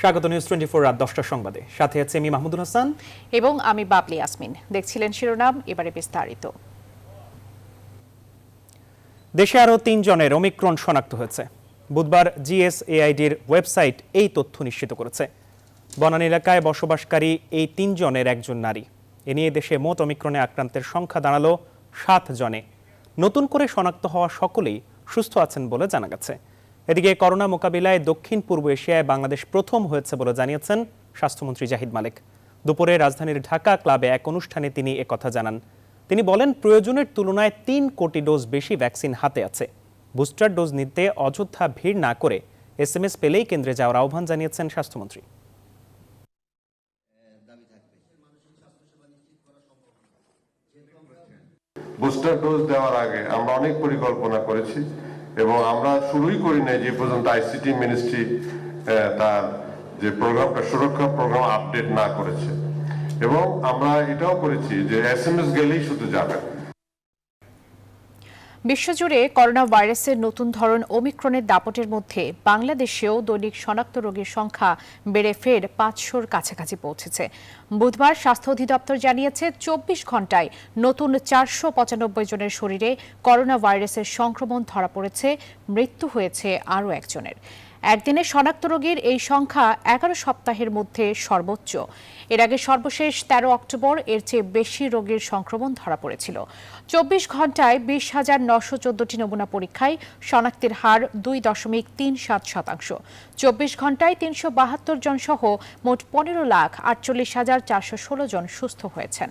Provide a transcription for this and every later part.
স্বাগত নিউজ 24 রাত 10টার সংবাদে। সাথে আছে আমি মাহমুদুল হাসান এবং আমি বাবলি ইয়াসমিন। দেখছিলেন শিরোনাম, এবারে বিস্তারিত। দেশে আরও 3 জনের ওমিক্রন শনাক্ত হয়েছে। বুধবার জিএসএআইডির ওয়েবসাইট এই তথ্য নিশ্চিত করেছে। বনানী এলাকায় বসবাসকারী এই 3 জনের একজন নারী। এ নিয়ে দেশে মোট ওমিক্রনে আক্রান্তের সংখ্যা দাঁড়ালো 7 জনে। নতুন করে শনাক্ত হওয়া সকলেই সুস্থ আছেন বলে জানা গেছে। এদিকে করোনা মোকাবিলায় দক্ষিণ পূর্ব এশিয়ায় বাংলাদেশ প্রথম হয়েছে বলে জানিয়েছেন স্বাস্থ্যমন্ত্রী জাহিদ মালিক। দুপুরে রাজধানীর ঢাকা ক্লাবে এক অনুষ্ঠানে তিনি একথা জানান। তিনি বলেন, প্রয়োজনের তুলনায় 3 কোটি ডোজ বেশি ভ্যাকসিন হাতে আছে। বুস্টার ডোজ নিতে অযথা ভিড় না করে SMS পেলেই কেন্দ্রে যাওয়ার আহ্বান জানিয়েছেন স্বাস্থ্যমন্ত্রী। বুস্টার ডোজ দেওয়ার আগে আমরা অনেক পরিকল্পনা করেছি এবং আমরা শুরুই করি নাই যে পর্যন্ত আইসিটি মিনিস্ট্রি তার যে প্রোগ্রামটা সুরক্ষা প্রোগ্রাম আপডেট না করেছে। এবং আমরা এটাও করেছি যে SMS গেলেই শুধু যাবেন। বিশ্বজুড়ে করোনা ভাইরাসের নতুন ধরন ওমিক্রনের দাপটের মধ্যে বাংলাদেশেও দৈনিক শনাক্ত রোগীর সংখ্যা বেড়ে ফের 500-র কাছাকাছি পৌঁছেছে। বুধবার স্বাস্থ্য অধিদপ্তর জানিয়েছে 24 ঘন্টায় নতুন 495 জনের শরীরে করোনা ভাইরাসের সংক্রমণ ধরা পড়েছে। মৃত্যু হয়েছে আরও একজনের। একদিনে শনাক্ত রোগীর এই সংখ্যা 11 সপ্তাহের মধ্যে সর্বোচ্চ। এর আগে সর্বশেষ 13 অক্টোবর এর চেয়ে বেশি রোগীর সংক্রমণ ধরা পড়েছিল। 24 ঘন্টায় 20,914টি নমুনা পরীক্ষায় শনাক্তের হার 2.37%। 24 ঘন্টায় 372 জন সহ মোট 15,48,416 জন সুস্থ হয়েছেন।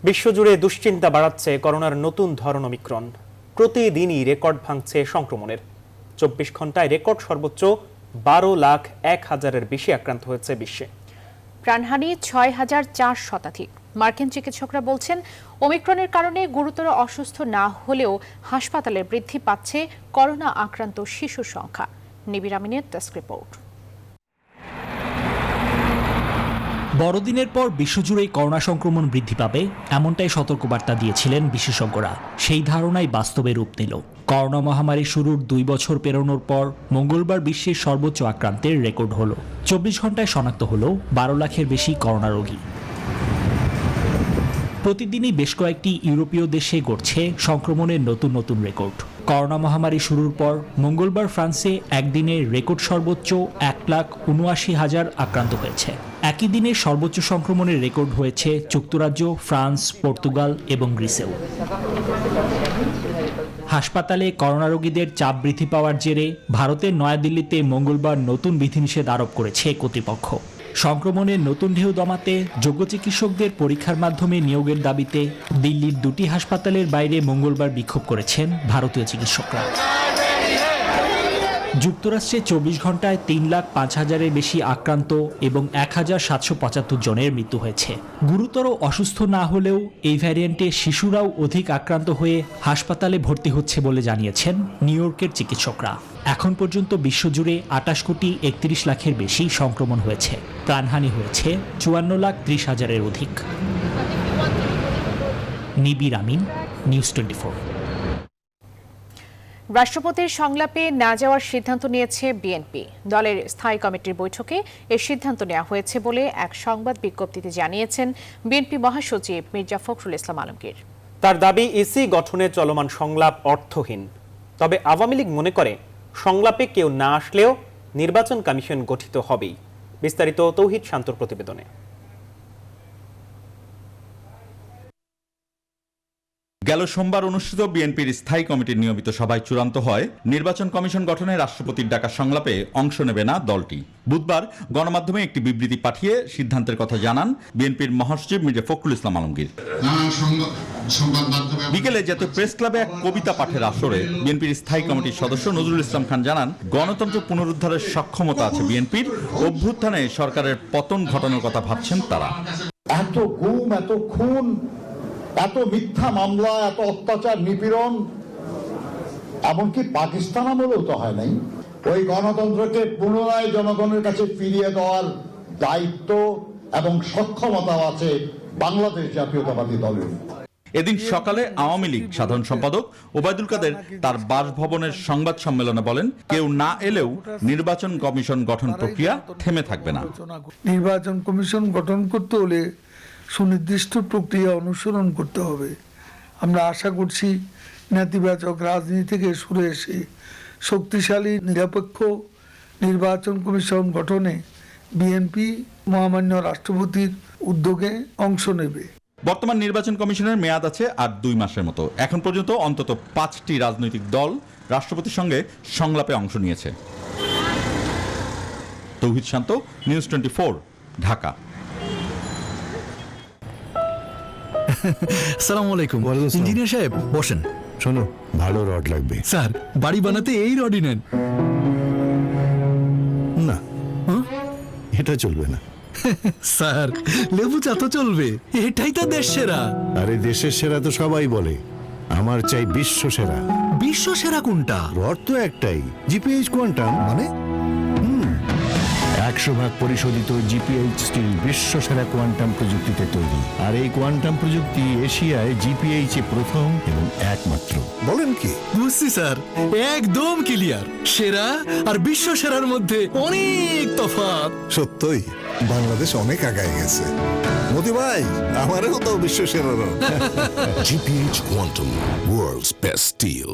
বিশ্বজুড়ে দুশ্চিন্তা বাড়াচ্ছে করোনার নতুন ধরন ওমিক্রন। প্রতিদিনই রেকর্ড ভাঙছে সংক্রমণের। 24 ঘন্টায় রেকর্ড সর্বোচ্চ 12,01,000-এর বেশি আক্রান্ত হয়েছে বিশ্বে। প্রাণহানি 6,004 শতাধিক। মার্কিন চিকিৎসকরা বলছেন, ওমিক্রনের কারণে গুরুতর অসুস্থ না হলেও হাসপাতালে বৃদ্ধি পাচ্ছে করোনা আক্রান্ত শিশুর সংখ্যা। নিবির আমিনের ডেস্ক রিপোর্ট। বড়দিনের পর বিশ্বজুড়েই করোনা সংক্রমণ বৃদ্ধি পাবে এমনটাই সতর্কবার্তা দিয়েছিলেন বিশেষজ্ঞরা। সেই ধারণাই বাস্তবে রূপ নিল। করোনা মহামারী শুরুর 2 বছর পেরোনোর পর মঙ্গলবার বিশ্বের সর্বোচ্চ আক্রান্তের রেকর্ড হলো। 24 ঘন্টায় শনাক্ত হলো 12 লাখের বেশি করোনা রোগী। প্রতিদিনই বেশ কয়েকটি ইউরোপীয় দেশে গড়ছে সংক্রমণের নতুন নতুন রেকর্ড। করোনা মহামারী শুরুর পর মঙ্গলবার ফ্রান্সে একদিনে রেকর্ড সর্বোচ্চ 1,79,000 আক্রান্ত হয়েছে। একই দিনে সর্বোচ্চ সংক্রমণের রেকর্ড হয়েছে যুক্তরাজ্য, ফ্রান্স, পর্তুগাল এবং গ্রিসেও। হাসপাতালে করোনা রোগীদের চাপ বৃদ্ধি পাওয়ার জেরে ভারতের নয়াদিল্লিতে মঙ্গলবার নতুন বিধিনিষেধ আরোপ করেছে কর্তৃপক্ষ। সংক্রমণের নতুন ঢেউ দমাতে যোগ্য চিকিৎসকদের পরীক্ষার মাধ্যমে নিয়োগের দাবিতে দিল্লির 2টি হাসপাতালের বাইরে মঙ্গলবার বিক্ষোভ করেছেন ভারতীয় চিকিৎসকরা। যুক্তরাষ্ট্রে 24 ঘন্টায় 3,05,000-এর বেশি আক্রান্ত এবং 1,775 জনের মৃত্যু হয়েছে। গুরুতর অসুস্থ না হলেও এই ভ্যারিয়েন্টে শিশুরাও অধিক আক্রান্ত হয়ে হাসপাতালে ভর্তি হচ্ছে বলে জানিয়েছেন নিউ ইয়র্কের চিকিৎসকরা। এখন পর্যন্ত বিশ্বজুড়ে 28,31 লাখের বেশি সংক্রমণ হয়েছে। প্রাণহানি হয়েছে 54,30,000-এর অধিক। নিবির আমিন, নিউজ 24। রাষ্ট্রপতির সংলাপে না যাওয়ার সিদ্ধান্ত নিয়েছে বিএনপি। দলের স্থায়ী কমিটির বৈঠকে এ সিদ্ধান্ত নেওয়া হয়েছে বলে এক সংবাদ বিজ্ঞপ্তিতে জানিয়েছেন বিএনপি মহাসচিব মির্জা ফখরুল ইসলাম আলমগীর। তার দাবি, ইসি গঠনে চলমান সংলাপ অর্থহীন। তবে আওয়ামী লীগ মনে করে সংলাপে কেউ না আসলেও নির্বাচন কমিশন গঠিত হবেই। বিস্তারিত তৌহিদ শান্তর প্রতিবেদনে। গেল সোমবার অনুষ্ঠিত বিএনপির স্থায়ী কমিটির নিয়মিত সভায় চূড়ান্ত হয় নির্বাচন কমিশন গঠনে রাষ্ট্রপতির ডাকা সংলাপে অংশ নেবে না দলটি। বুধবার গণমাধ্যমে একটি বিবৃতি পাঠিয়ে সিদ্ধান্তের কথা জানান বিএনপির মহাসচিব মির্জা ফখরুল ইসলাম আলমগীর। বিকেলে জাতীয় প্রেস ক্লাবে এক কবিতা পাঠের আসরে বিএনপির স্থায়ী কমিটির সদস্য নজরুল ইসলাম খান জানান, গণতন্ত্র পুনরুদ্ধারের সক্ষমতা আছে বিএনপির। অভ্যুত্থানে সরকারের পতন ঘটানোর কথা ভাবছেন তারা। এত গুম, এত খুন, এত মিথ্যা মামলা, এত অত্যাচার, নিপীড়ন এমনকি পাকিস্তান আমলেও তো হয় নাই। ওই গণতন্ত্রকে পুনরায় জনগণের কাছে ফিরিয়ে দেওয়ার দায়িত্ব এবং সক্ষমতাও আছে বাংলাদেশ জাতীয়তাবাদী দলের। এদিন সকালে আওয়ামী লীগ সাধারণ সম্পাদক ওবায়দুল কাদের তার বাসভবনের সংবাদ সম্মেলনে বলেন, কেউ না এলেও নির্বাচন কমিশন গঠন প্রক্রিয়া থেমে থাকবে না। নির্বাচন কমিশন গঠন করতে হলে সুনির্দিষ্ট প্রক্রিয়া অনুসরণ করতে হবে। আমরা আশা করছি নেতিবাচক রাজনীতি থেকে সরে এসে শক্তিশালী নিরপেক্ষ নির্বাচন কমিশন গঠনে বিএনপি মহামান্য রাষ্ট্রপতির উদ্যোগে অংশ নেবে। বর্তমান নির্বাচন কমিশনের মেয়াদ আছে আর 2 মাসের মতো। এখন পর্যন্ত অন্তত 5টি রাজনৈতিক দল রাষ্ট্রপতির সঙ্গে সংলাপে অংশ নিয়েছে। তৌহিদ শান্ত, নিউজ 24, ঢাকা। আসসালামু আলাইকুম। ইঞ্জিনিয়ার সাহেব বসেন। শোনো, ভালো রড লাগবে। স্যার, বাড়ি বানাতে এই রডই নেন। না, এটা চলবে না। স্যার, লেবু চা তো চলবে, এটাই তো দেশ সেরা। আরে দেশের সেরা তো সবাই বলে, আমার চাই বিশ্ব সেরা। বিশ্ব সেরা কোনটা? রড তো একটাই, জিপিএইচ কোয়ান্টাম। মানে 100% পরিশোধিত জিপিএইচ স্টিল বিশ্ব সেরা কোয়ান্টাম প্রযুক্তিতে তৈরি। আর এই কোয়ান্টাম প্রযুক্তি এশিয়ায় জিপিএইচ এ প্রথম এবং একমাত্র। বলেন কি? বুঝছি স্যার, একদম ক্লিয়ার। সেরা আর বিশ্ব সেরার মধ্যে অনেক তফাৎ। সত্যই বাংলাদেশ অনেক আগায় গেছে। মোদি ভাই, আমারও তো বিশ্ব সেরা rod. GPH Quantum, world's best steel.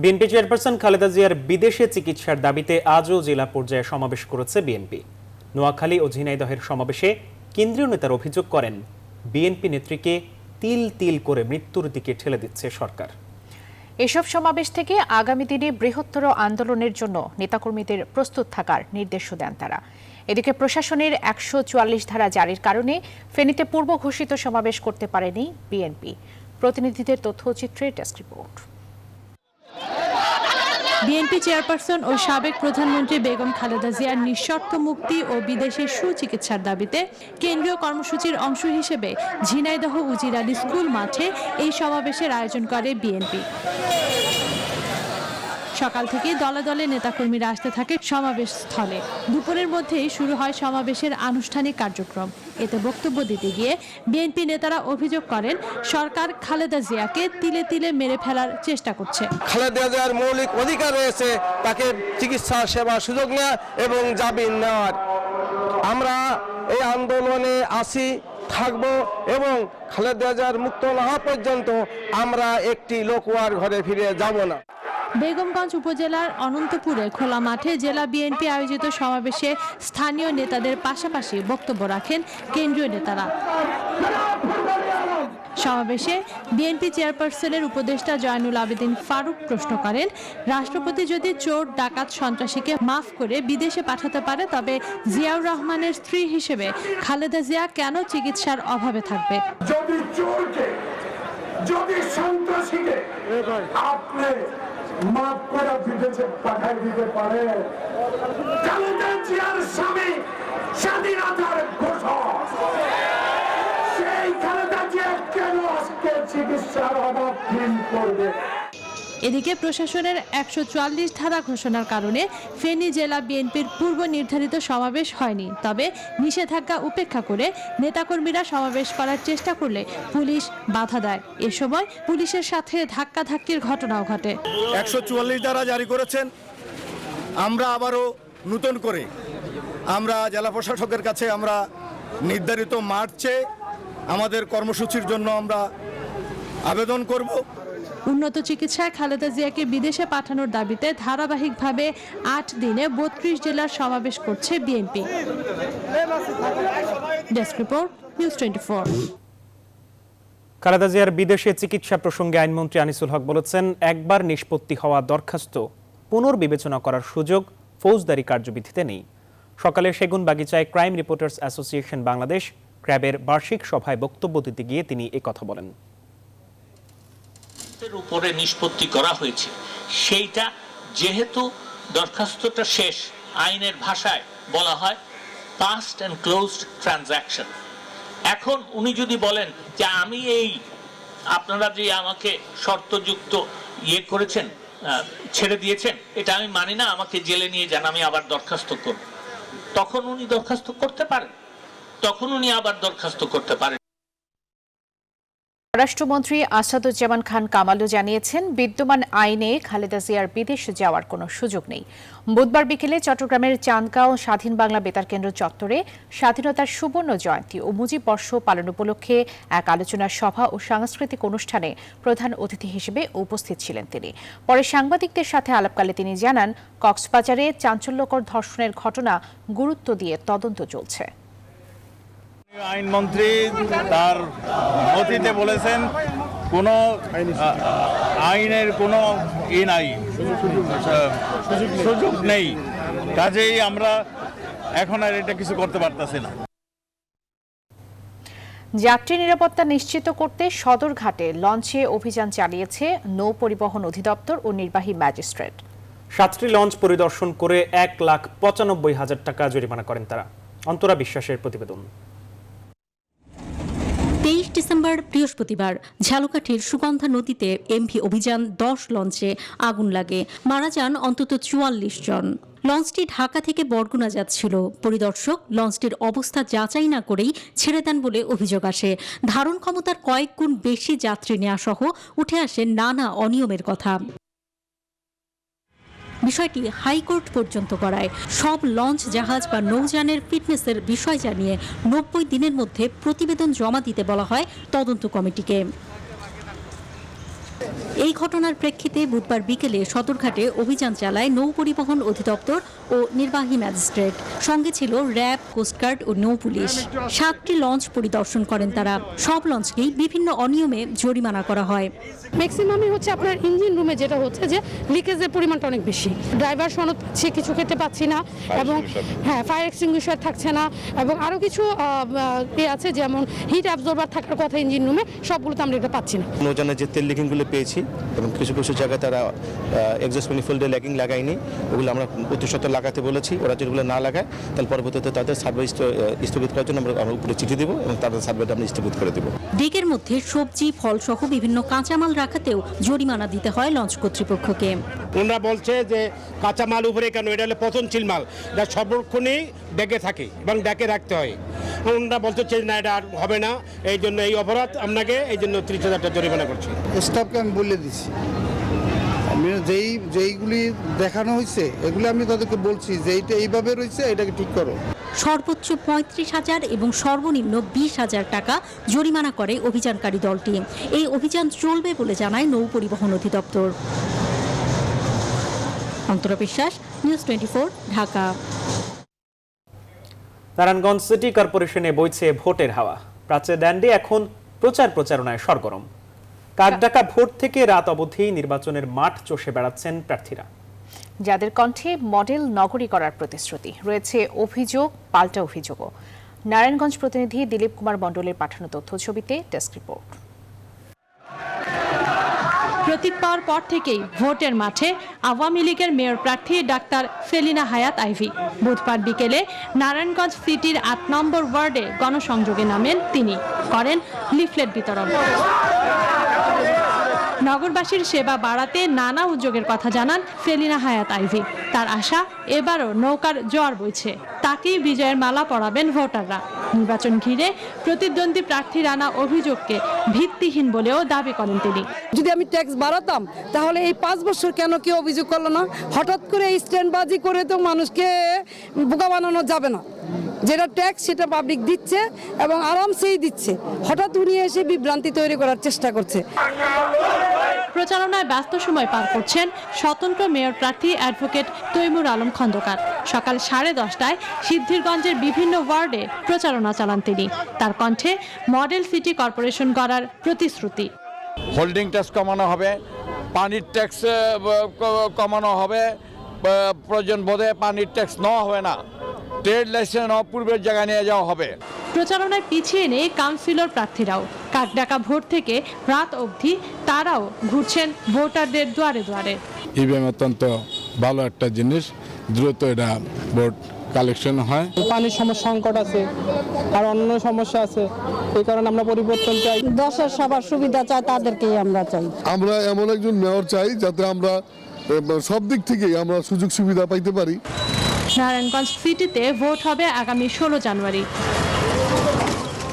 BNP chairperson Khaleda জিয়ার বিদেশে চিকিৎসার দাবিতে আজও জেলা পর্যায়ে সমাবেশ করেছে বিএনপি। নোয়াখালী ও ঝিনাইদহের সমাবেশে কেন্দ্রীয় নেতারা অভিযোগ করেন, বিএনপি নেত্রীকে তিল তিল করে মৃত্যুর দিকে ঠেলে দিচ্ছে সরকার। এসব সমাবেশ থেকে আগামী দিনে বৃহত্তর আন্দোলনের জন্য নেতাকর্মীদের প্রস্তুত থাকার নির্দেশও দেন তারা। এদিকে প্রশাসনের 144 ধারা জারির কারণে ফেনীতে পূর্ব ঘোষিত সমাবেশ করতে পারেনি বিএনপি। প্রতিনিধিদের তথ্যচিত্রে ডেস্ক রিপোর্ট। বিএনপি চেয়ারপারসন ও সাবেক প্রধানমন্ত্রী বেগম খালেদা জিয়ার নিঃশর্ত মুক্তি ও বিদেশে সুচিকিৎসার দাবিতে কেন্দ্রীয় কর্মসূচির অংশ হিসেবে ঝিনাইদহ উজির আলী স্কুল মাঠে এই সমাবেশের আয়োজন করে বিএনপি। সকাল থেকে দলে দলে নেতাকর্মীরা আসতে থাকে সমাবেশ স্থলে। দুপুরের মধ্যেই শুরু হয় সমাবেশের আনুষ্ঠানিক কার্যক্রম। এতে বক্তব্য দিতে গিয়ে বিএনপি নেতারা অভিযোগ করেন, সরকার খালেদা জিয়াকে তিলে তিলে মেরে ফেলার চেষ্টা করছে। খালেদা জিয়ার মৌলিক অধিকার রয়েছে তাকে চিকিৎসা সেবা সুযোগ নেওয়া এবং জামিন নেওয়ার। আমরা এই আন্দোলনে আসি, থাকব এবং খালেদা জিয়ার মুক্ত না হওয়া পর্যন্ত আমরা একটি লোকওয়ার ঘরে ফিরে যাব না। বেগমগঞ্জ উপজেলার অনন্তপুরে খোলা মাঠে জেলা বিএনপি আয়োজিত সমাবেশে স্থানীয় নেতাদের পাশাপাশি বক্তব্য রাখেন কেন্দ্রীয় নেতারা। সমাবেশে বিএনপি চেয়ারপারসনের উপদেষ্টা জয়নুল আবেদিন ফারুক প্রশ্ন করেন, রাষ্ট্রপতি যদি চোর ডাকাত সন্ত্রাসীকে মাফ করে বিদেশে পাঠাতে পারে, তবে জিয়াউর রহমানের স্ত্রী হিসেবে খালেদা জিয়া কেন চিকিৎসার অভাবে থাকবে? যদি চোরকে, যদি সন্ত্রাসীকে আপনি মাফ করে বিদেশে পাঠাই দিতে পারে, খালেদা জিয়ার স্বামী স্বাধীনতার ঘোষক, সেই খালেদা জিয়া কেন আজকে চিকিৎসার অভাব ফিল করবে? এদিকে প্রশাসনের 144 ধারা ঘোষণার কারণে ফেনী জেলা বিএনপির পূর্ব নির্ধারিত সমাবেশ হয়নি। তবে নিষেধাজ্ঞা উপেক্ষা করে নেতাকর্মীরা সমাবেশ করার চেষ্টা করলে পুলিশ বাধা দেয়। এ সময় পুলিশের সাথে ধাক্কাধাক্কির ঘটনাও ঘটে। 144 ধারা জারি করেছেন। আমরা আবারও নতুন করে আমরা জেলা প্রশাসকের কাছে আমরা নির্ধারিত মার্চে আমাদের কর্মসূচির জন্য আমরা আবেদন করব। উন্নত চিকিৎসায় খালেদা জিয়াকে বিদেশে পাঠানোর দাবিতে ধারাবাহিকভাবে 8 দিনে 32 জেলার সমাবেশ করছে BNP. Desk report, news 24। Khaleda জিয়ার বিদেশে চিকিৎসা প্রসঙ্গে আইনমন্ত্রী আনিসুল হক বলেছেন, একবার নিষ্পত্তি হওয়া দরখাস্ত পুনর্বিবেচনা করার সুযোগ ফৌজদারি কার্যবিধিতে নেই। সকালে সেগুনবাগিচায় ক্রাইম রিপোর্টার্স অ্যাসোসিয়েশন বাংলাদেশ ক্র্যাবের বার্ষিক সভায় বক্তব্য দিতে গিয়ে তিনি একথা বলেন। উপরে নিষ্পত্তি করা হয়েছে, সেইটা যেহেতু দরখাস্তটা শেষ, আইনের ভাষায় বলা হয় পাস্ট অ্যান্ড ক্লোজড ট্রানজাকশন। এখন উনি যদি বলেন যে আমি এই আপনারা যে আমাকে শর্তযুক্ত করেছেন, ছেড়ে দিয়েছেন, এটা আমি মানি না, আমাকে জেলে নিয়ে যান, আমি আবার দরখাস্ত করব, তখন উনি দরখাস্ত করতে পারেন, তখন উনি আবার দরখাস্ত করতে পারেন। স্বরাষ্ট্রমন্ত্রী আসাদুজ্জামান খান কামালও জানিয়েছেন, বিদ্যমান আইনে খালেদা জিয়ার বিদেশ যাওয়ার কোনো সুযোগ নেই। বুধবার বিকেলে চট্টগ্রামের চান্দগাঁও স্বাধীন বাংলা বেতার কেন্দ্র চত্বরে স্বাধীনতার সুবর্ণ জয়ন্তী ও মুজিব বর্ষ পালন উপলক্ষে এক আলোচনা সভা ও সাংস্কৃতিক অনুষ্ঠানে প্রধান অতিথি হিসেবে উপস্থিত ছিলেন তিনি। পরে সাংবাদিকদের সাথে আলাপকালে তিনি জানান, কক্সবাজারে চাঞ্চল্যকর ধর্ষণের ঘটনা গুরুত্ব দিয়ে তদন্ত চলছে। আইনমন্ত্রী তার নথিতে বলেছেন কোনো আইনের কোনো নাই, সুযোগ নেই, কাজেই আমরা এখন আর এটা কিছু করতে পারতেছি না। যাত্রী নিরাপত্তা নিশ্চিত করতে সদরঘাটে লঞ্চে অভিযান চালিয়েছে নৌ পরিবহন অধিদপ্তর ও নির্বাহী ম্যাজিস্ট্রেট। 7টি লঞ্চ পরিদর্শন করে 1,95,000 টাকা জরিমানা করেন তারা। অন্তরা বিশ্বাসের প্রতিবেদন। 23 ডিসেম্বর বৃহস্পতিবার ঝালকাঠির সুগন্ধা নদীতে এমভি অভিযান 10 লঞ্চে আগুন লাগে, মারা যান অন্তত 44 জন। লঞ্চটি ঢাকা থেকে বরগুনা যাচ্ছিল। পরিদর্শক লঞ্চটির অবস্থা যাচাই না করেই ছেড়ে দেন বলে অভিযোগ আসে। ধারণ ক্ষমতার কয়েক গুণ বেশি যাত্রী নেওয়া সহ উঠে আসে নানা অনিয়মের কথা। বিষয়টি হাইকোর্ট পর্যন্ত করায়। সব লঞ্চ, জাহাজ বা নৌযানের ফিটনেসের বিষয় জানিয়ে 90 দিনের মধ্যে প্রতিবেদন জমা দিতে বলা হয় তদন্ত কমিটিকে। এই ঘটনার প্রেক্ষিতে বুধবার বিকেলে সদরঘাটে অভিযান চালায় নৌ পরিবহন অধিদপ্তর ও নির্বাহী ম্যাজিস্ট্রেট। সঙ্গে ছিল র্যাব, কোস্টগার্ড ও নৌ পুলিশ। 7টি লঞ্চ পরিদর্শন করেন তারা। সব লঞ্চকেই বিভিন্ন অনিয়মে জরিমানা করা হয়। ম্যাক্সিমামই হচ্ছে আপনার ইঞ্জিন রুমে যেটা হচ্ছে যে লিকেজের পরিমাণটা অনেক বেশি। ড্রাইভার সনদ পাচ্ছি, কিছু খেতে পাচ্ছি না, এবং ফায়ার এক্সটিংগুইশার থাকছে না, এবং আরও কিছু আছে যেমন হিট অ্যাবজর্বার থাকার কথা ইঞ্জিন রুমে, সবগুলোতে আমরা এটা পাচ্ছি না। নৌযানের যে তেল লিকিংগুলো পেয়েছি এবং কিছু কিছু জায়গায় তারা এক্সস্ট ম্যানিফোল্ডে ল্যাকিং লাগায়নি, ওগুলো আমরা প্রতিশত লাগাতে বলেছি। ওরা যেগুলো না লাগায় তাহলে পরবর্তীতে তাদের সার্ভে স্থগিত করার জন্য আমরা উপরে চিঠি দেবো এবং তাদের সার্ভেটা আমরা স্থগিত করে দেবো। ডিগের মধ্যে সবজি, ফল সহ বিভিন্ন কাঁচামাল রাখাতেও জরিমানা দিতে হয় লঞ্চ কর্তৃপক্ষকে। ওনারা বলছে যে কাঁচামাল উপরে কেন, এটা হলো পচনশীল মাল, এটা সর্বক্ষণই ডেকে থাকে এবং ডেকে রাখতে হয়। ওনারা বলছে না এটা হবে না, এই জন্য এই অপরাধ আপনাকে এই জন্য 30,000 টাকা জরিমানা করছে। স্টাফকে আমি বলে দিচ্ছি, আমি যেইগুলি দেখানো হয়েছে এগুলি আমি তাদেরকে বলছি যে এইটা এইভাবে রয়েছে, এটাকে ঠিক করো। সর্বোচ্চ 35,000 এবং সর্বনিম্ন 20,000 টাকা জরিমানা করে অভিযানকারী দলটি। এই অভিযান চলবে বলে জানায় নৌ পরিবহন অধিদপ্তর। অন্তরা বিশ্বাস, নিউজ 24, ঢাকা। নারায়ণগঞ্জ সিটি কর্পোরেশনে বইছে ভোটের হাওয়া। প্রাচ্যের ড্যান্ডে এখন প্রচারণায় সরগরম। কাকডাকা ভোট থেকে রাত অবধি নির্বাচনের মাঠ চষে বেড়াচ্ছেন প্রার্থীরা, যাদের কণ্ঠে মডেল নগরী করার প্রতিশ্রুতি। রয়েছে অভিযোগ, পাল্টা অভিযোগও। নারায়ণগঞ্জ প্রতিনিধি দিলীপ কুমার মণ্ডলের পাঠানো তথ্য ছবিতে ডেস্ক রিপোর্ট। প্রতীক পাওয়ার পর থেকেই ভোটের মাঠে আওয়ামী লীগের মেয়র প্রার্থী ডাক্তার সেলিনা হায়াত আইভি। বুধবার বিকেলে নারায়ণগঞ্জ সিটির 8 নম্বর ওয়ার্ডে গণসংযোগে নামেন তিনি, করেন লিফলেট বিতরণ। নগরবাসীর সেবা বাড়াতে নানা উদ্যোগের কথা জানান সেলিনা হায়াত আইভি। তার আশা, এবারও নৌকার জোয়ার বইছে, তাকেই বিজয়ের মালা পরাবেন ভোটাররা। নির্বাচন ঘিরে প্রতিদ্বন্দ্বী প্রার্থীর আনা অভিযোগকে ভিত্তিহীন বলেও দাবি করেন তিনি। যদি আমি ট্যাক্স বাড়াতাম তাহলে এই 5 বছর কেন কেউ অভিযোগ করলো না? হঠাৎ করে এই স্ট্যান্ডবাজি করে তো মানুষকে বোকা বানানো যাবে না। যেটা ট্যাক্স সেটা পাবলিক দিচ্ছে এবং আরামসেই দিচ্ছে, হঠাৎ উনি এসে বিভ্রান্তি তৈরি করার চেষ্টা করছে। প্রচারণায় ব্যস্ত সময় পার করছেন স্বতন্ত্র মেয়র প্রার্থী অ্যাডভোকেট তৈমুর আলম খন্দকার। সকাল 10:30টায় সিদ্ধিরগঞ্জের বিভিন্ন ওয়ার্ডে প্রচারণা চালান তিনি। তার কণ্ঠে মডেল সিটি কর্পোরেশন গড়ার প্রতিশ্রুতি। হোল্ডিং ট্যাক্স কমানো হবে, পানির ট্যাক্স কমানো হবে, প্রয়োজন বোধে পানির ট্যাক্স নেওয়া হবে না, ট্রেড লাইসেন্স পূর্বের জায়গায় নিয়ে যাওয়া হবে। প্রচারণায় পিছিয়ে নেই কাউন্সিলর প্রার্থীরাও। কাকডাকা ভোট থেকে রাত অবধি তারাও ঘুরছেন ভোটারদের দুয়ারে দুয়ারে। ইভিএম অত্যন্ত ভালো একটা জিনিস, দ্রুত এটা ভোট কালেকশন হয়। পানির সমস্যা সংকট আছে আর অন্য সমস্যা আছে, এই কারণে আমরা পরিবর্তন চাই। দেশের সবার সুবিধা চাই, তাদেরকেই আমরা চাই। আমরা এমন একজন মেয়র চাই যাতে আমরা সব দিক থেকেই আমরা সুযোগ সুবিধা পাইতে পারি। নারায়ণগঞ্জ সিটিতে ভোট হবে আগামী 16 জানুয়ারি।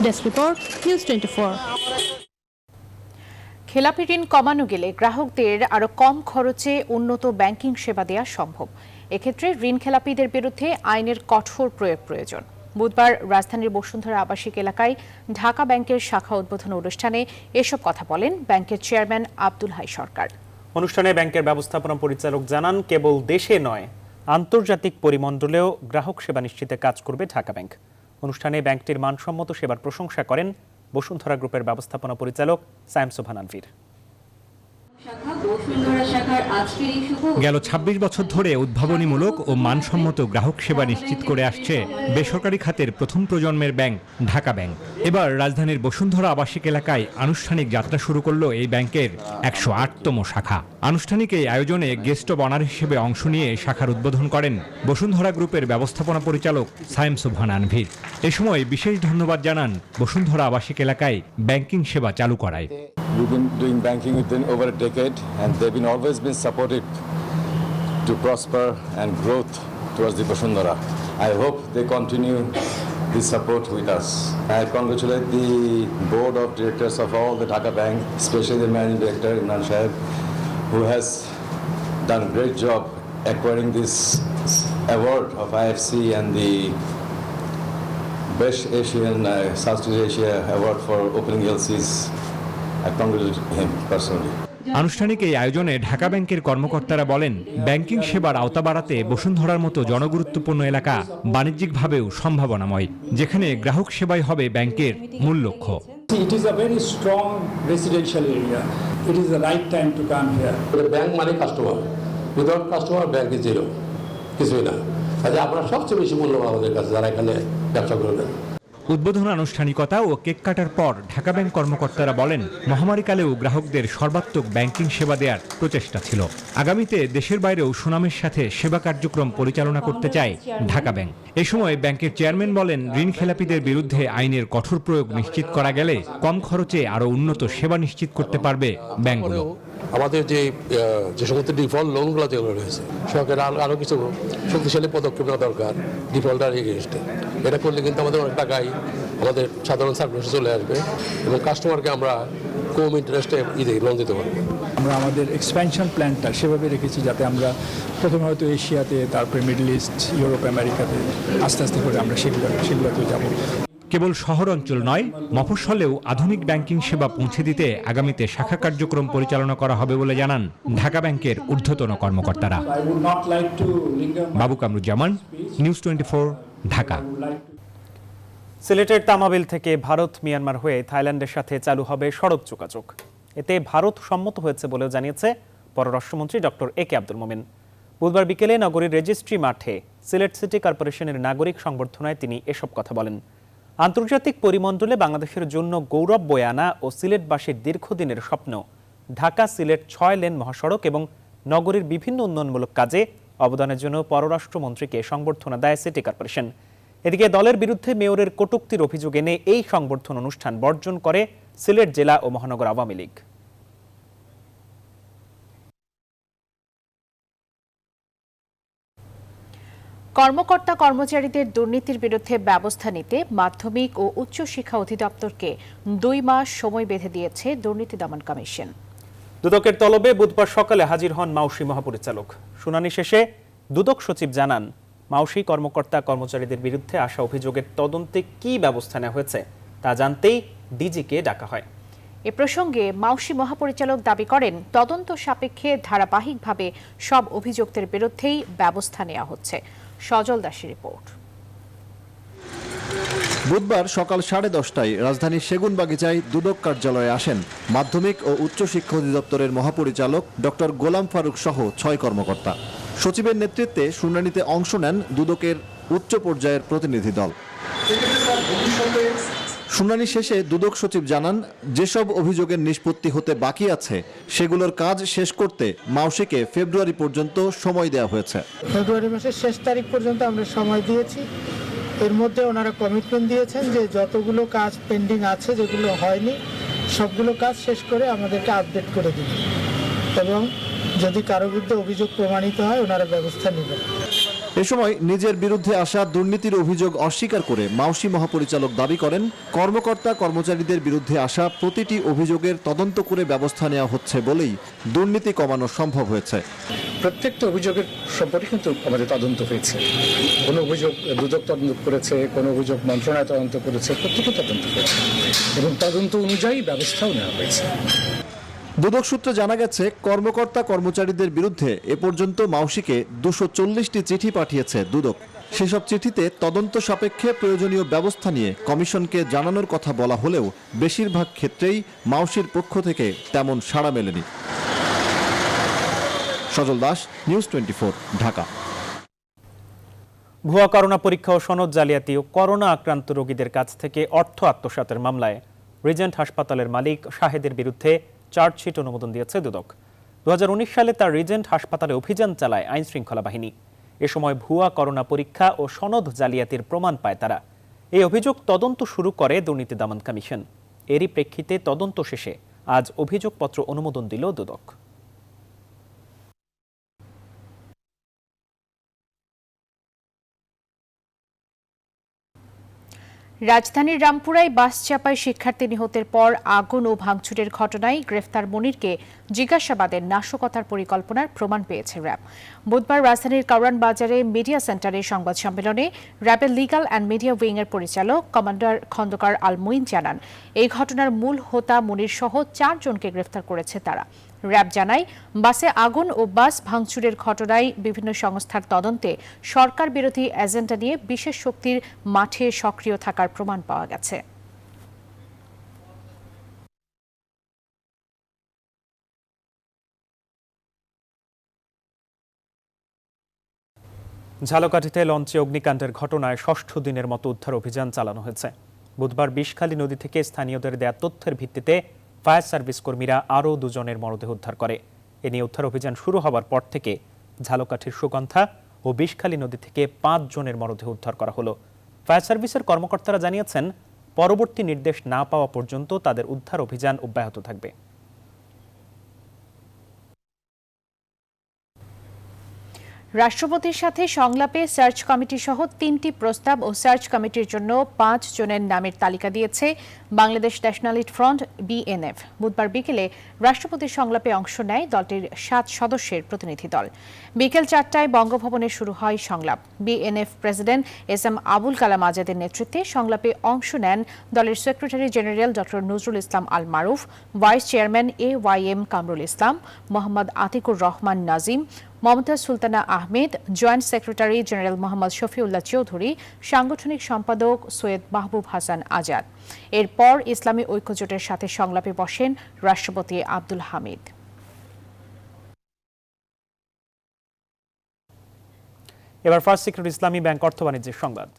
Desk report, news 24। খেলাপি ঋণ কমানো গেলে গ্রাহকদের আরও কম খরচে উন্নত ব্যাংকিং সেবা দেওয়া সম্ভব। এক্ষেত্রে ঋণ খেলাপিদের বিরুদ্ধে আইনের কঠোর প্রয়োগ প্রয়োজন। বুধবার রাজধানীর বসুন্ধরা আবাসিক এলাকায় ঢাকা ব্যাংকের শাখা উদ্বোধন অনুষ্ঠানে এসব কথা বলেন ব্যাংকের চেয়ারম্যান আব্দুল হাই সরকার। অনুষ্ঠানে ব্যাংকের ব্যবস্থাপনা পরিচালক জানান, কেবল দেশে নয়, আন্তর্জাতিক পরিমণ্ডলেও গ্রাহক সেবা নিশ্চিতে কাজ করবে ঢাকা ব্যাংক। অনুষ্ঠানে ব্যাংকটির মানসম্মত সেবার প্রশংসা করেন বসুন্ধরা গ্রুপের ব্যবস্থাপনা পরিচালক সায়েম সোবহান আনভীর। গেল ২৬ বছর ধরে উদ্ভাবনীমূলক ও মানসম্মত গ্রাহক সেবা নিশ্চিত করে আসছে বেসরকারি খাতের প্রথম প্রজন্মের ব্যাংক ঢাকা ব্যাংক। এবার রাজধানীর বসুন্ধরা আবাসিক এলাকায় আনুষ্ঠানিক যাত্রা শুরু করলো এই ব্যাংকের ১০৮তম শাখা। আনুষ্ঠানিক এই আয়োজনে গেস্ট অব অনার হিসেবে অংশ নিয়ে শাখার উদ্বোধন করেন বসুন্ধরা গ্রুপের ব্যবস্থাপনা পরিচালক সায়েম সোবহান আনভীর। এ সময় বিশেষ ধন্যবাদ জানান বসুন্ধরা আবাসিক এলাকায় ব্যাংকিং সেবা চালু করায়। We've been doing banking with them over a decade, and they've been always been supportive to prosper and growth towards the Bashundhara. I hope they continue this support with us. I congratulate the board of directors of all the Dhaka Bank, especially the managing director Imran Shahab, who has done a great job acquiring this award of IFC and the Best Asian Southeast Asia Award for opening LCs. I congratulate him personally. আনুষ্ঠানিক এই আয়োজনে ঢাকা ব্যাংকের কর্মকর্তারা বলেন, banking সেবার আওতা বাড়াতে বসুন্ধরার মতো জনগুরুত্বপূর্ণ এলাকা বাণিজ্যিকভাবেও সম্ভাবনাময়, যেখানে গ্রাহক সেবাই হবে ব্যাংকের মূল লক্ষ্য। It is a very strong residential area. It is the right time to come here. The bank মানে customer, without customer bank is zero, কিছুই না। আজ আপনারা সবচেয়ে বেশি মূল্যবান আমাদের কাছে যারা এখানে ব্যবসা করবেন। উদ্বোধন আনুষ্ঠানিকতা ও কেক কাটার পর ঢাকা ব্যাংক কর্মকর্তারা বলেন, মহামারীকালেও গ্রাহকদের সর্বাত্মক ব্যাংকিং সেবা দেওয়ার প্রচেষ্টা ছিল। আগামীতে দেশের বাইরেও সুনামের সাথে সেবা কার্যক্রম পরিচালনা করতে চায় ঢাকা ব্যাংক। এ সময় ব্যাংকের চেয়ারম্যান বলেন, ঋণ খেলাপিদের বিরুদ্ধে আইনের কঠোর প্রয়োগ নিশ্চিত করা গেলে কম খরচে আরও উন্নত সেবা নিশ্চিত করতে পারবে ব্যাংকগুলো। আমাদের যে সমস্ত ডিফল্ট লোনগুলো যেগুলো রয়েছে, সরকারের আরও কিছু শক্তিশালী পদক্ষেপ নেওয়া দরকার ডিফল্টার এগেইনস্টে। এটা করলে কিন্তু আমাদের অনেক টাকাই আমাদের সাধারণ সার্ভিসে চলে আসবে এবং কাস্টমারকে আমরা কম ইন্টারেস্টে লোন দিতে পারবো। আমরা আমাদের এক্সপ্যানশন প্ল্যানটা সেভাবে রেখেছি যাতে আমরা প্রথমে হয়তো এশিয়াতে, তারপরে মিডল ইস্ট, ইউরোপ, আমেরিকাতে আস্তে আস্তে করে আমরা সেগুলোতে যাব। কেবল শহর অঞ্চল নয়, মফস্বলেও আধুনিক ব্যাংকিং সেবা পৌঁছে দিতে আগামীতে শাখা কার্যক্রম পরিচালনা করা হবে বলে জানান ঢাকা ব্যাংকের ঊর্ধ্বতন কর্মকর্তারা। বাবু কামরুজ্জামান, নিউজ 24, ঢাকা। সিলেটের তামাবিল থেকে ভারত মিয়ানমার হয়ে থাইল্যান্ডের সাথে চালু হবে সড়ক যোগাযোগ। এতে ভারত সম্মত হয়েছে বলেও জানিয়েছে পররাষ্ট্রমন্ত্রী ডক্টর এ কে আব্দুল মোমেন। বুধবার বিকেলে নগরীর রেজিস্ট্রি মাঠে সিলেট সিটি কর্পোরেশনের নাগরিক সংবর্ধনায় তিনি এসব কথা বলেন। আন্তর্জাতিক পরিমণ্ডলে বাংলাদেশের জন্য গৌরব বয়ে আনা ও সিলেটবাসীর দীর্ঘদিনের স্বপ্ন ঢাকা সিলেট 6 লেন মহাসড়ক এবং নগরীর বিভিন্ন উন্নয়নমূলক কাজে অবদানের জন্য পররাষ্ট্রমন্ত্রীকে সংবর্ধনা দেয় সিটি কর্পোরেশন। এদিকে দলের বিরুদ্ধে মেয়রের কটূক্তির অভিযোগ এনে এই সংবর্ধনা অনুষ্ঠান বর্জন করে সিলেট জেলা ও মহানগর আওয়ামী লীগ। কর্মকর্তা কর্মচারীদের দুর্নীতির বিরুদ্ধে ব্যবস্থা নিতে মাধ্যমিক ও উচ্চ শিক্ষা অধিদপ্তরকে 2 মাস সময় বেঁধে দিয়েছে দুর্নীতি দমন কমিশন। দুদকের তলবে বুধবার সকালে হাজির হন মাউসি মহাপরিচালক। শুনানি শেষে দুদক সচিব জানান, মাউসি কর্মকর্তা কর্মচারীদের বিরুদ্ধে আসা অভিযোগের তদন্তে কি ব্যবস্থা নেওয়া হয়েছে তা জানতেই ডিজিকে ডাকা হয়। এ প্রসঙ্গে মাউসি মহাপরিচালক দাবি করেন, তদন্ত সাপেক্ষে ধারাবাহিকভাবে সব অভিযুক্তের বিরুদ্ধেই ব্যবস্থা নেওয়া হচ্ছে। সজল দাসের রিপোর্ট। বুধবার সকাল 10:30টায় রাজধানীর সেগুনবাগিচায় দুদক কার্যালয়ে আসেন মাধ্যমিক ও উচ্চ শিক্ষা অধিদপ্তরের মহাপরিচালক ডক্টর গোলাম ফারুক সহ 6 কর্মকর্তা। সচিবের নেতৃত্বে শুনানিতে অংশ নেন দুদকের উচ্চ পর্যায়ের প্রতিনিধি দল। শুনানি শেষে দুদক সচিব জানান, যেসব অভিযোগের নিষ্পত্তি হতে বাকি আছে সেগুলোর কাজ শেষ করতে মাউশিকে ফেব্রুয়ারি পর্যন্ত সময় দেওয়া হয়েছে। ফেব্রুয়ারি মাসের শেষ তারিখ পর্যন্ত আমরা সময় দিয়েছি। এর মধ্যে ওনারা কমিটমেন্ট দিয়েছেন যে যতগুলো কাজ পেন্ডিং আছে, যেগুলো হয়নি, সবগুলো কাজ শেষ করে আমাদেরকে আপডেট করে দিবেন এবং যদি কারো বিরুদ্ধে অভিযোগ প্রমাণিত হয় ওনারা ব্যবস্থা নেবেন। এ সময় নিজের বিরুদ্ধে আসা দুর্নীতির অভিযোগ অস্বীকার করে মাউশি মহাপরিচালক দাবি করেন, কর্মকর্তা কর্মচারীদের বিরুদ্ধে আসা প্রতিটি অভিযোগের তদন্ত করে ব্যবস্থা নেওয়া হচ্ছে বলেই দুর্নীতি কমানো সম্ভব হয়েছে। প্রত্যেকটা অভিযোগের সম্পর্কে কিন্তু আমাদের তদন্ত হয়েছে। কোনো অভিযোগ দুদক তদন্ত করেছে, কোনো অভিযোগ মন্ত্রণালয় তদন্ত করেছে, প্রত্যেকে তদন্ত করেছে এবং তদন্ত অনুযায়ী ব্যবস্থাও নেওয়া হয়েছে। দুদক সূত্রে জানা গেছে, কর্মকর্তা কর্মচারীদের বিরুদ্ধে এ পর্যন্ত মাউশিকে 240টি চিঠি পাঠিয়েছে দুদক। সেসব চিঠিতে তদন্ত সাপেক্ষে প্রয়োজনীয় ব্যবস্থা নিয়ে কমিশনকে জানানোর কথা বলা হলেও বেশিরভাগ ক্ষেত্রেই মাউশির পক্ষ থেকে তেমন সাড়া মেলেনি। সজল দাস, নিউজ 24, ঢাকা। ভুয়া করোনা পরীক্ষা ও সনদ জালিয়াতি ও করোনা আক্রান্ত রোগীদের কাছ থেকে অর্থ আত্মসাতের মামলায় রিজেন্ট হাসপাতালের মালিক শাহেদের বিরুদ্ধে চার্জশিট অনুমোদন দিয়েছে দুদক। 2019 সালে তার রিজেন্ট হাসপাতালে অভিযান চালায় আইন শৃঙ্খলা বাহিনী। এ সময় ভুয়া করোনা পরীক্ষা ও সনদ জালিয়াতির প্রমাণ পায় তারা। এই অভিযোগ তদন্ত শুরু করে দুর্নীতি দমন কমিশন। এরই প্রেক্ষিতে তদন্ত শেষে আজ অভিযোগপত্র অনুমোদন দিল দুদক। রাজধানীর রামপুরায় বাস চাপায় শিক্ষার্থী নিহতের পর আগুন ও ভাঙচুরের ঘটনায় গ্রেফতার মনিরকে জিজ্ঞাসাবাদের নাশকতার পরিকল্পনার প্রমাণ পেয়েছে র্যাব। বুধবার রাজধানীর কারওয়ান বাজারে মিডিয়া সেন্টারে সংবাদ সম্মেলনে র্যাবের লিগ্যাল অ্যান্ড মিডিয়া উইংয়ের পরিচালক কমান্ডার খন্দকার আল মুইন জানান, এই ঘটনার মূল হোতা মনির সহ 4 জনকে গ্রেফতার করেছে তারা। র্যাব জানায়, বাসে আগুন ও বাস ভাঙচুরের ঘটনায় বিভিন্ন সংস্থার তদন্তে সরকার বিরোধী এজেন্ডা নিয়ে বিশেষ শক্তির মাঠে সক্রিয় থাকার প্রমাণ পাওয়া গেছে। ঝালকাঠিতে লঞ্চে অগ্নিকাণ্ডের ঘটনায় 6ষ্ঠ দিনের মতো উদ্ধার অভিযান চালানো হয়েছে। বুধবার বিষখালী নদী থেকে স্থানীয়দের দেয়া তথ্যের ভিত্তিতে ফায়ার সার্ভিস কর্মীরা আরও 2 জনের মরদেহ উদ্ধার করে। এ নিয়ে উদ্ধার অভিযান শুরু হওয়ার পর থেকে ঝালকাঠির সুগন্ধা ও বিষখালী নদী থেকে 5 জনের মরদেহ উদ্ধার করা হলো। ফায়ার সার্ভিসের কর্মকর্তারা জানিয়েছেন, পরবর্তী নির্দেশ না পাওয়া পর্যন্ত তাদের উদ্ধার অভিযান অব্যাহত থাকবে। রাষ্ট্রপতির সাথে সংলাপে সার্চ কমিটি সহ 3টি প্রস্তাব ও সার্চ কমিটির জন্য 5 জনের নামের তালিকা দিয়েছে বাংলাদেশ ন্যাশনালিস্ট ফ্রন্ট বিএনএফ। বুধবার বিকেলে রাষ্ট্রপতির সংলাপে অংশ নেয় দলটির 7 সদস্যের প্রতিনিধি দল। বিকেল 4টায় বঙ্গভবনে শুরু হয় সংলাপ। BNF president S M. Abul Kalam আজাদের নেতৃত্বে সংলাপে অংশ নেন দলের secretary general doctor Nazrul Islam Al Maruf, vice chairman AYM Kamrul Islam, Mohammad Atiqur Rahman Nazim, Momtaz Sultana Ahmed, joint secretary general Mohammad Shafiullah Chowdhury, সাংগঠনিক সম্পাদক সৈয়দ মাহবুব হাসান আজাদ। এরপর ইসলামী ঐক্যজোটের সাথে সংলাপে বসেন রাষ্ট্রপতি আব্দুল হামিদ। এবার ফার্স্ট সিকিউরিটি ইসলামী ব্যাংক অর্থ বাণিজ্যের সংবাদ।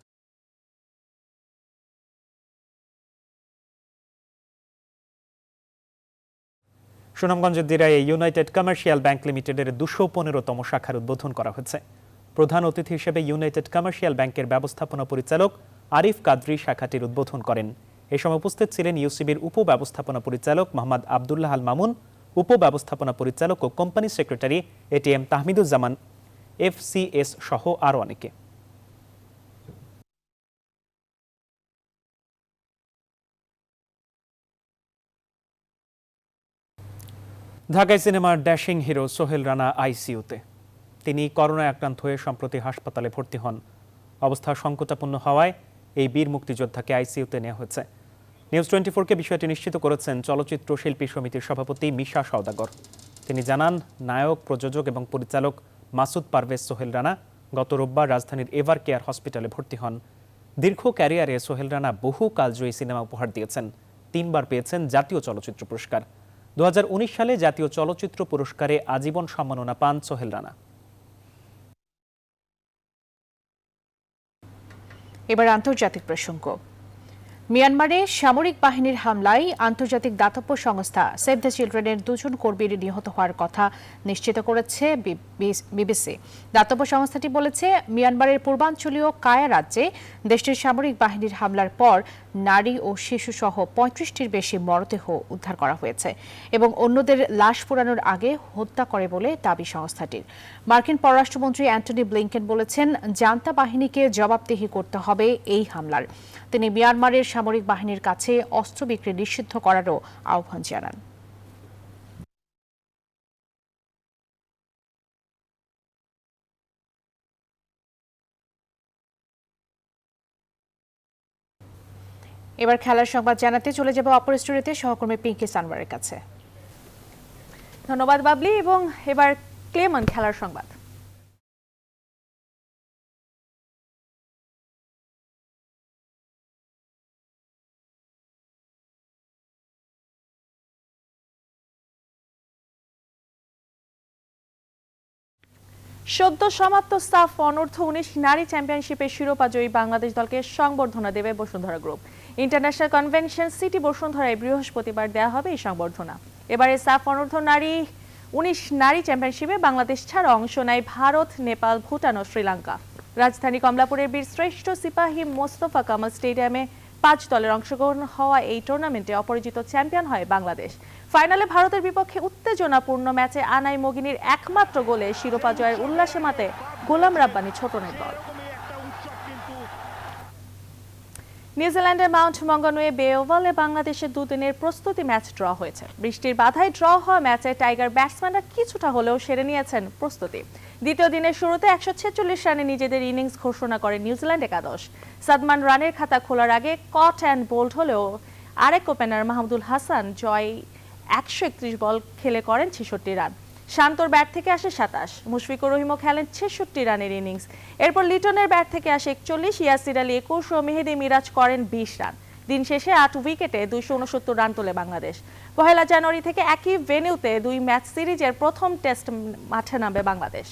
সুনামগঞ্জের দিরায় ইউনাইটেড কমার্শিয়াল ব্যাংক লিমিটেডের 215তম শাখার উদ্বোধন করা হয়েছে। প্রধান অতিথি হিসেবে ইউনাইটেড কমার্শিয়াল ব্যাংকের ব্যবস্থাপনা পরিচালক আরিফ কাদরি শাখাটির উদ্বোধন করেন। এই সময় উপস্থিত ছিলেন ইউসিবির উপব্যবস্থাপনা পরিচালক মোহাম্মদ আবদুল্লাহ আল মামুন, উপব্যবস্থাপনা পরিচালক ও কোম্পানি সেক্রেটারি ATM তাহমিদুজ্জামান FCS সহ আরও অনেকে। ঢাকায় সিনেমার ড্যাশিং হিরো সোহেল রানা ICUতে। তিনি করোনায় আক্রান্ত হয়ে সম্প্রতি হাসপাতালে ভর্তি হন। অবস্থা সংকটাপন্ন হওয়ায় এই বীর মুক্তিযোদ্ধাকে ICUতে নেওয়া হয়েছে। নিউজ 24কে বিষয়টি নিশ্চিত করেছেন চলচ্চিত্র শিল্পী সমিতির সভাপতি মিশা সওদাগর। তিনি জানান, নায়ক, প্রযোজক এবং পরিচালক মাসুদ পারভেজ সোহেল রানা গত রোববার রাজধানীর এভার কেয়ার হসপিটালে ভর্তি হন। দীর্ঘ ক্যারিয়ারে সোহেল রানা বহু কালজয়ী সিনেমা উপহার দিয়েছেন। 3 বার পেয়েছেন জাতীয় চলচ্চিত্র পুরস্কার। 2019 সালে জাতীয় চলচ্চিত্র পুরস্কারে আজীবন সম্মাননা পান সোহেল রানা। এবার আন্তর্জাতিক প্রসঙ্গ। মিয়ানমারে সামরিক বাহিনীর হামলায় আন্তর্জাতিক দাতব্য সংস্থা সেভ দ্য চিলড্রেনের 2 জন কর্মীর নিহত হওয়ার কথা নিশ্চিত করেছে বিবিসি। দাতব্য সংস্থাটি বলেছে, মিয়ানমারের পূর্বাঞ্চলীয় কায়া রাজ্যে দেশটির সামরিক বাহিনীর হামলার পর নারী ও শিশু সহ 35টির বেশি মরদেহ উদ্ধার করা হয়েছে এবং অন্যদের লাশ পোড়ানোর আগে হত্যা করে বলে দাবি সংস্থাটির। মার্কিন পররাষ্ট্রমন্ত্রী অ্যান্টনি ব্লিংকেন বলেছেন, জান্তা বাহিনীকে জবাবদিহি করতে হবে এই হামলার। তিনি মিয়ানমারের সামরিক বাহিনীর কাছে অস্ত্র বিক্রি নিষিদ্ধ করারও আহ্বান জানান। এবার খেলার সংবাদ জানাতে চলে যাব অপর স্টুডিওতে সহকর্মী পিঙ্কি সানওয়ারের কাছে। ধন্যবাদ বাবলি। এবং এবার ক্লেমন খেলার সংবাদ। সদ্য সমাপ্ত সাফ অনূর্ধ্ব 19 নারী চ্যাম্পিয়নশিপের শিরোপা জয়ী বাংলাদেশ দলকে সংবর্ধনা দেবে Bashundhara group. International convention city বসুন্ধরায় বৃহস্পতিবার দেওয়া হবে এই সংবর্ধনা। এবারে সাফ অনূর্ধ্ব 19 নারী চ্যাম্পিয়নশিপে বাংলাদেশ ছাড়া অংশ নেয় ভারত, নেপাল, ভুটান ও শ্রীলঙ্কা। রাজধানী কমলাপুরের বীর শ্রেষ্ঠ সিপাহী মোস্তফা কামাল স্টেডিয়ামে 5 দলের অংশগ্রহণ হওয়া এই টুর্নামেন্টে অপরাজিত চ্যাম্পিয়ন হয় বাংলাদেশ। ফাইনালে ভারতের বিপক্ষে উত্তেজনাপূর্ণ ম্যাচে আনাই মগিনীর একমাত্র গোলে শিরোপা জয়ের উল্লাসে মাতে গোলাম রাব্বানি ছোটনের দল। নিউজিল্যান্ডের মাউন্ট মঙ্গনুয়ে বে ওভালে বাংলাদেশের 2 দিনের প্রস্তুতি ম্যাচ ড্র হয়েছে। বৃষ্টির বাধায় ড্র হওয়া ম্যাচে টাইগার ব্যাটসম্যানরা কিছুটা হলেও সেরে নিয়েছেন প্রস্তুতি। দ্বিতীয় দিনের শুরুতে 146 রানে নিজেদের ইনিংস ঘোষণা করে নিউজিল্যান্ড একাদশ। সাদমান রানের খাতা খোলার আগে কট অ্যান্ড বোল্ড হলেও আরেক ওপেনার মাহমুদুল হাসান জয় 131 বল খেলে করেন 66 রান। শান্তর ব্যাট থেকে আসে 27, মুশফিকুর রহিমও খেলেন 66 রানের ইনিংস। এরপর লিটনের ব্যাট থেকে আসে 41, ইয়াসির আলী 21 ও মেহেদি মিরাজ করেন 20 রান। দিন শেষে 8 উইকেটে 269 রান তোলে বাংলাদেশ। 1 জানুয়ারি থেকে একই ভেন্যুতে 2 ম্যাচ সিরিজের প্রথম টেস্ট মাঠে নামবে বাংলাদেশ।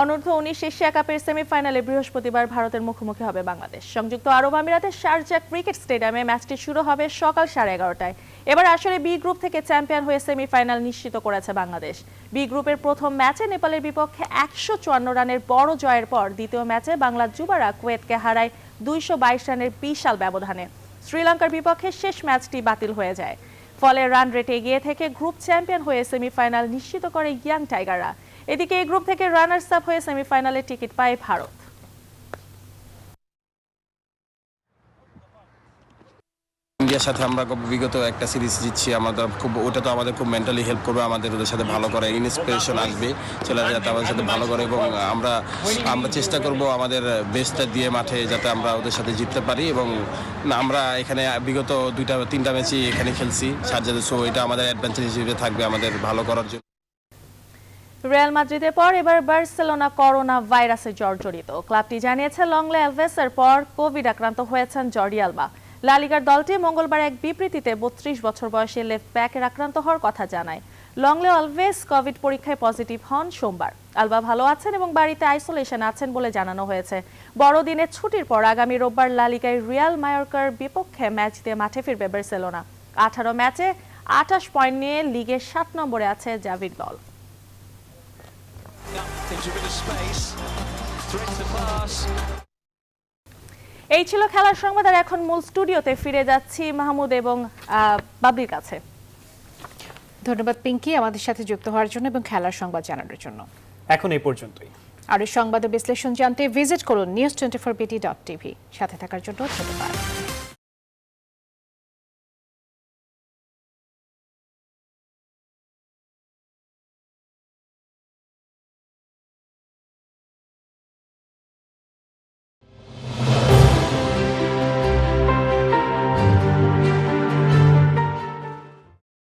অনূর্ধ্ব 19 এশিয়া কাপের সেমিফাইনালে বৃহস্পতিবার ভারতের মুখোমুখি হবে বাংলাদেশ। সংযুক্ত আরব আমিরাতের শারজাহ ক্রিকেট স্টেডিয়ামে ম্যাচটি শুরু হবে সকাল 11:30টায়। এবার আসলে বি গ্রুপ থেকে চ্যাম্পিয়ন হয়ে সেমিফাইনাল নিশ্চিত করেছে বাংলাদেশ। বি গ্রুপের প্রথম ম্যাচে নেপালের বিপক্ষে 154 রানের বড় জয়ের পর দ্বিতীয় ম্যাচে বাংলার যুবারা কুয়েতকে হারায় 222 রানের বিশাল ব্যবধানে। শ্রীলঙ্কার বিপক্ষে শেষ ম্যাচটি বাতিল হয়ে যায়। ফলে রান রেটে এগিয়ে থেকে গ্রুপ চ্যাম্পিয়ন হয়ে সেমিফাইনাল নিশ্চিত করে ইয়াং টাইগাররা। এদিকে এই গ্রুপ থেকে রানার্স আপ হয়ে সেমিফাইনালে টিকিট পায় ভারত। ইন্ডিয়ার সাথে আমরা বিগত একটা সিরিজ জিতছি, ওটা তো আমাদের খুব মেন্টালি হেল্প করবে, আমাদের ওদের সাথে ভালো করে ইন্সপিরেশন আসবে, ছেলেরা যাতে আমাদের সাথে ভালো করে এবং আমরা চেষ্টা করব আমাদের বেস্টটা দিয়ে মাঠে যাতে আমরা ওদের সাথে জিততে পারি। এবং আমরা এখানে বিগত 2-3টা ম্যাচই এখানে খেলছি শারজাহে, সো এটা আমাদের অ্যাডভান্টেজ হিসেবে থাকবে আমাদের ভালো করার জন্য। রিয়াল মাদ্রিদের পর এবার বার্সেলোনা করোনা ভাইরাসে জর্জরিত। ক্লাবটি জানিয়েছে লংলে অ্যালভেসের পর কোভিড আক্রান্ত হয়েছেন জর্ডি আলবা। লা লিগার দলটি মঙ্গলবার এক বিবৃতিতে 32 বছর বয়সী লেফট ব্যাকের আক্রান্ত হওয়ার কথা জানায়। লংলে অলভেস কোভিড পরীক্ষায় পজিটিভ হন সোমবার। আলবা ভালো আছেন এবং বাড়িতে আইসোলেশন আছেন বলে জানানো হয়েছে। বড়দিনের ছুটির পর আগামী রোববার লা লিগায় রিয়াল মায়োর্কার বিপক্ষে ম্যাচ দিয়ে মাঠে ফিরবে বার্সেলোনা। 18 ম্যাচে 28 পয়েন্ট নিয়ে লিগের 7 নম্বরে আছে জাভির দল। এই ছিল খেলার সংবাদ। আর এখন মূল স্টুডিওতে ফিরে যাচ্ছি মাহমুদ এবং বাবলির কাছে। ধন্যবাদ পিঙ্কি আমাদের সাথে যুক্ত হওয়ার জন্য এবং খেলার সংবাদ জানানোর জন্য। এখন এই পর্যন্তই। আর এই সংবাদ বিশ্লেষণ জানতে ভিজিট করুন news24bt.tv। সাথে থাকার জন্য ধন্যবাদ।